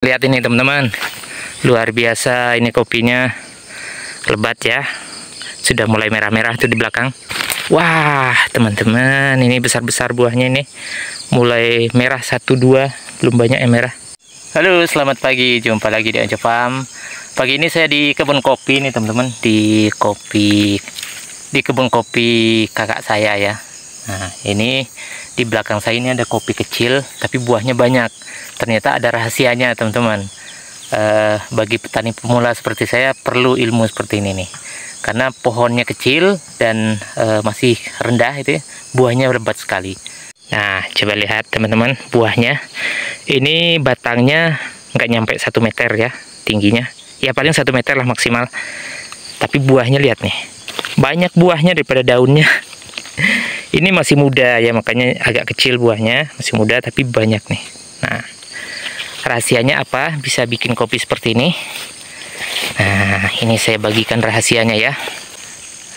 Lihat ini teman-teman, luar biasa ini kopinya, lebat ya. Sudah mulai merah-merah tuh di belakang. Wah teman-teman, ini besar-besar buahnya ini. Mulai merah 1, 2, belum banyak yang merah. Halo, selamat pagi, jumpa lagi di Anjo Farm. Pagi ini saya di kebun kopi nih teman-teman, di kebun kopi kakak saya ya. Nah ini di belakang saya ini ada kopi kecil, tapi buahnya banyak. Ternyata ada rahasianya teman-teman. Bagi petani pemula seperti saya perlu ilmu seperti ini nih, karena pohonnya kecil dan masih rendah itu ya, buahnya lebat sekali. Nah coba lihat teman-teman, buahnya ini batangnya nggak nyampe 1 meter ya tingginya, ya paling 1 meter lah maksimal. Tapi buahnya lihat nih, banyak buahnya daripada daunnya. Ini masih muda ya, makanya agak kecil buahnya, masih muda tapi banyak nih. Nah rahasianya apa bisa bikin kopi seperti ini? Nah ini saya bagikan rahasianya ya.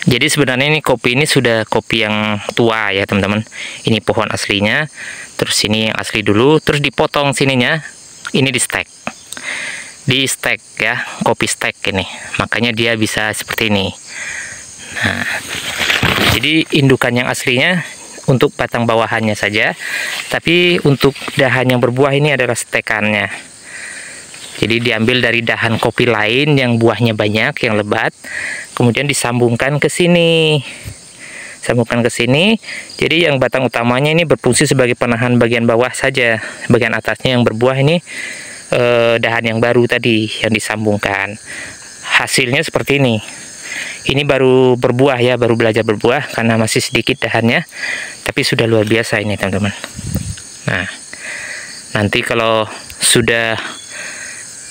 Jadi sebenarnya ini kopi ini sudah kopi yang tua ya teman-teman. Ini pohon aslinya, terus ini yang asli dulu, terus dipotong sininya, ini di stek ya, kopi stek ini, makanya dia bisa seperti ini. Nah jadi indukan yang aslinya untuk batang bawahannya saja, tapi untuk dahan yang berbuah ini adalah stekannya. Jadi diambil dari dahan kopi lain yang buahnya banyak, yang lebat, kemudian disambungkan ke sini. Jadi yang batang utamanya ini berfungsi sebagai penahan bagian bawah saja. Bagian atasnya yang berbuah ini dahan yang baru tadi yang disambungkan. Hasilnya seperti ini. Ini baru berbuah ya, baru belajar berbuah karena masih sedikit dahannya, tapi sudah luar biasa ini teman-teman. Nah nanti kalau sudah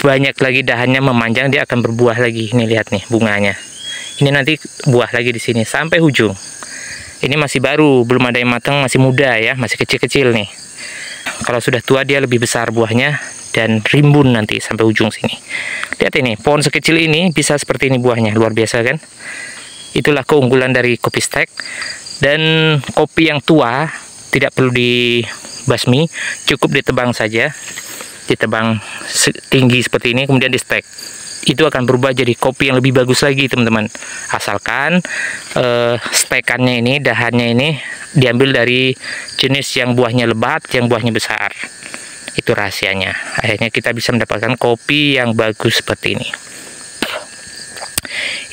banyak lagi dahannya memanjang, dia akan berbuah lagi. Ini lihat nih bunganya, ini nanti buah lagi di sini sampai ujung. Ini masih baru, belum ada yang matang, masih muda ya, masih kecil-kecil nih. Kalau sudah tua dia lebih besar buahnya dan rimbun nanti sampai ujung sini. Lihat ini, pohon sekecil ini bisa seperti ini buahnya, luar biasa kan? Itulah keunggulan dari kopi stek. Dan kopi yang tua tidak perlu dibasmi, cukup ditebang saja. Ditebang tinggi seperti ini, kemudian di stek. Itu akan berubah jadi kopi yang lebih bagus lagi teman-teman. Asalkan stekannya ini, dahannya ini diambil dari jenis yang buahnya lebat, yang buahnya besar. Itu rahasianya. Akhirnya kita bisa mendapatkan kopi yang bagus seperti ini.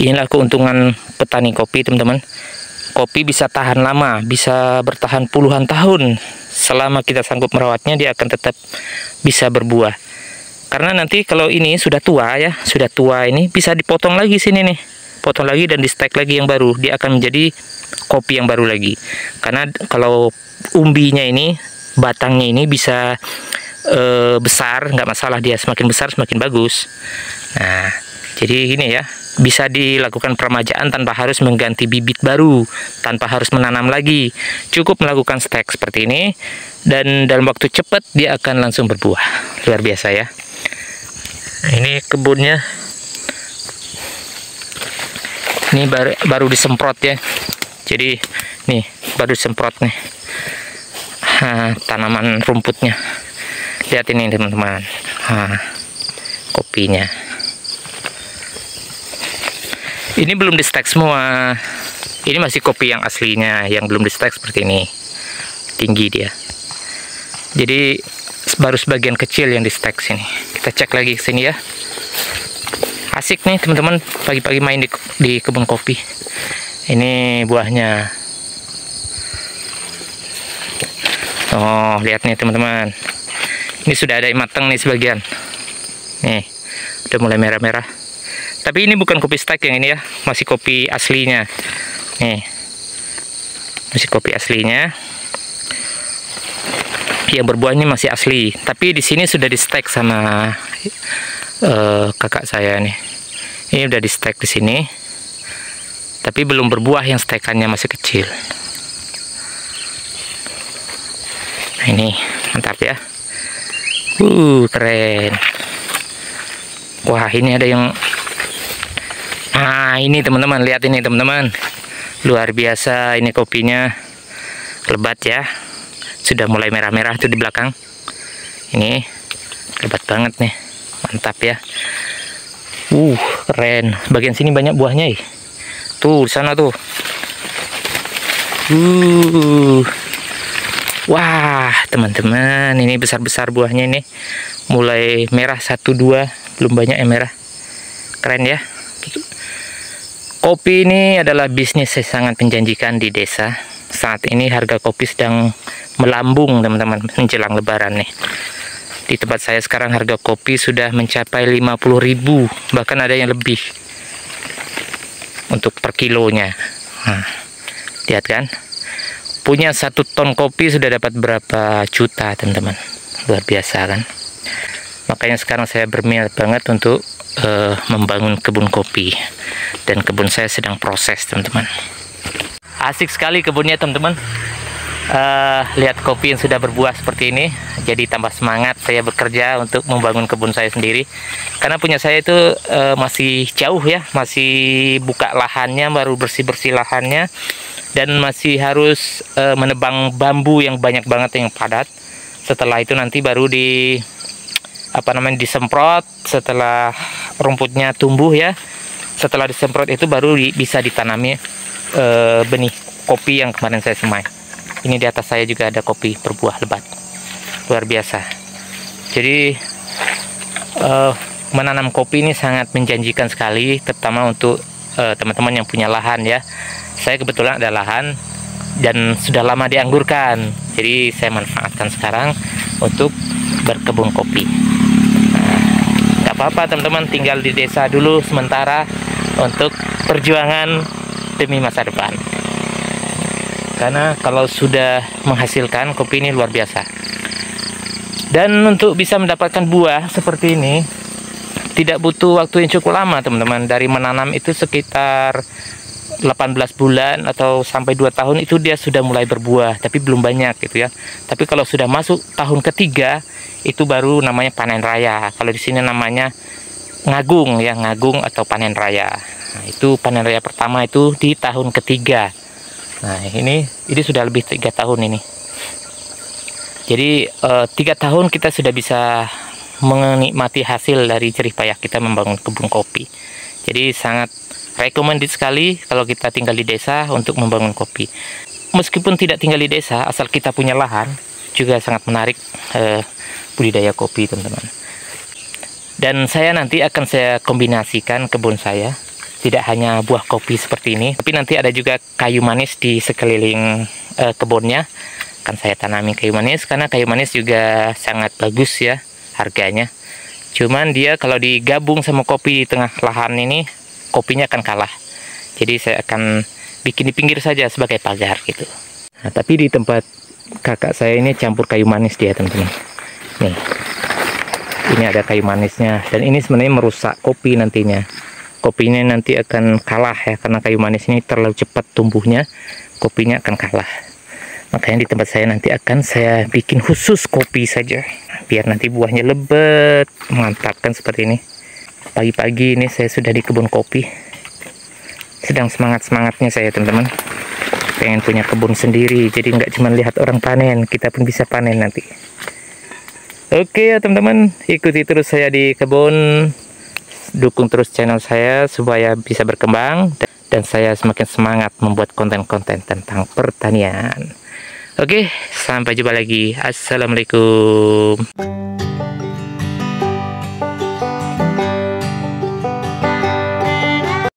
Inilah keuntungan petani kopi teman-teman. Kopi bisa tahan lama, bisa bertahan puluhan tahun. Selama kita sanggup merawatnya, dia akan tetap bisa berbuah. Karena nanti kalau ini sudah tua ya, sudah tua ini bisa dipotong lagi sini nih. Potong lagi dan di stek lagi yang baru. Dia akan menjadi kopi yang baru lagi. Karena kalau umbinya ini, batangnya ini bisa besar, nggak masalah, dia semakin besar semakin bagus. Nah jadi ini ya, bisa dilakukan peremajaan tanpa harus mengganti bibit baru, tanpa harus menanam lagi. Cukup melakukan stek seperti ini, dan dalam waktu cepat dia akan langsung berbuah. Luar biasa ya. Ini kebunnya, ini baru disemprot ya. Jadi nih baru disemprot nih tanaman rumputnya. Lihat ini teman-teman, kopinya. Ini belum di stek semua. Ini masih kopi yang aslinya, yang belum di stek seperti ini. Tinggi dia. Jadi baru sebagian kecil yang di stek sini. Kita cek lagi ke sini ya. Asik nih teman-teman, pagi-pagi main di kebun kopi. Ini buahnya. Oh, lihat nih teman-teman. Ini sudah ada yang matang nih sebagian. Nih, udah mulai merah-merah. Tapi ini bukan kopi stek yang ini ya, masih kopi aslinya. Nih, masih kopi aslinya. Yang berbuah ini masih asli. Tapi di sini sudah di stek sama kakak saya nih. Ini udah di stek di sini. Tapi belum berbuah, yang stekannya masih kecil. Nah ini mantap ya. Keren. Wah ini ada yang ini teman-teman, lihat ini teman-teman, luar biasa ini kopinya, lebat ya, sudah mulai merah-merah tuh di belakang. Ini lebat banget nih. mantap ya. Keren. Bagian sini banyak buahnya ya. Tuh, di sana tuh. Wah, teman-teman, ini besar-besar buahnya ini. Mulai merah 1, 2, belum banyak yang merah. Keren ya. Kopi ini adalah bisnis yang sangat menjanjikan di desa. Saat ini harga kopi sedang melambung, teman-teman, menjelang lebaran nih. Di tempat saya sekarang harga kopi sudah mencapai 50.000, bahkan ada yang lebih untuk per kilonya. Nah, lihat kan, punya 1 ton kopi sudah dapat berapa juta, teman-teman. Luar biasa kan. Makanya sekarang saya berminat banget untuk membangun kebun kopi, dan kebun saya sedang proses, teman-teman. Asik sekali kebunnya, teman-teman. Lihat kopi yang sudah berbuah seperti ini, jadi tambah semangat saya bekerja untuk membangun kebun saya sendiri. Karena punya saya itu masih jauh ya, masih buka lahannya, baru bersih-bersih lahannya, dan masih harus menebang bambu yang banyak banget, yang padat. Setelah itu nanti baru disemprot. Setelah rumputnya tumbuh ya, setelah disemprot itu baru bisa ditanami benih kopi yang kemarin saya semai. Ini di atas saya juga ada kopi berbuah lebat, luar biasa. Jadi menanam kopi ini sangat menjanjikan sekali, terutama untuk teman-teman yang punya lahan ya. Saya kebetulan ada lahan dan sudah lama dianggurkan, jadi saya manfaatkan sekarang untuk berkebun kopi. Nggak apa-apa, teman-teman, tinggal di desa dulu sementara untuk perjuangan demi masa depan. Karena kalau sudah menghasilkan, kopi ini luar biasa. Dan untuk bisa mendapatkan buah seperti ini tidak butuh waktu yang cukup lama, teman-teman. Dari menanam itu sekitar 18 bulan atau sampai 2 tahun itu dia sudah mulai berbuah, tapi belum banyak gitu ya. Tapi kalau sudah masuk tahun ketiga itu baru namanya panen raya. Kalau di sini namanya ngagung ya, ngagung atau panen raya. Nah, itu panen raya pertama itu di tahun ketiga. Nah, ini sudah lebih 3 tahun ini. Jadi 3 tahun kita sudah bisa menikmati hasil dari jerih payah kita membangun kebun kopi. Jadi sangat recommended sekali kalau kita tinggal di desa untuk membangun kopi. Meskipun tidak tinggal di desa, asal kita punya lahan, juga sangat menarik budidaya kopi, teman-teman. Dan saya nanti akan saya kombinasikan kebun saya. Tidak hanya buah kopi seperti ini, tapi nanti ada juga kayu manis di sekeliling kebunnya. Akan saya tanami kayu manis, karena kayu manis juga sangat bagus ya harganya. Cuman dia kalau digabung sama kopi di tengah lahan ini, kopinya akan kalah. Jadi saya akan bikin di pinggir saja sebagai pagar gitu. Nah, tapi di tempat kakak saya ini campur kayu manis dia, teman-teman. Nih, ini ada kayu manisnya, dan ini sebenarnya merusak kopi nantinya. Kopinya nanti akan kalah ya, karena kayu manis ini terlalu cepat tumbuhnya, kopinya akan kalah. Makanya di tempat saya nanti akan saya bikin khusus kopi saja, biar nanti buahnya lebat, mantap kan seperti ini. Pagi-pagi ini saya sudah di kebun kopi, sedang semangat-semangatnya saya, teman-teman. Pengen punya kebun sendiri, jadi nggak cuma lihat orang panen, kita pun bisa panen nanti. Oke ya teman-teman, ikuti terus saya di kebun. Dukung terus channel saya supaya bisa berkembang, dan saya semakin semangat membuat konten-konten tentang pertanian. Oke, sampai jumpa lagi. Assalamualaikum.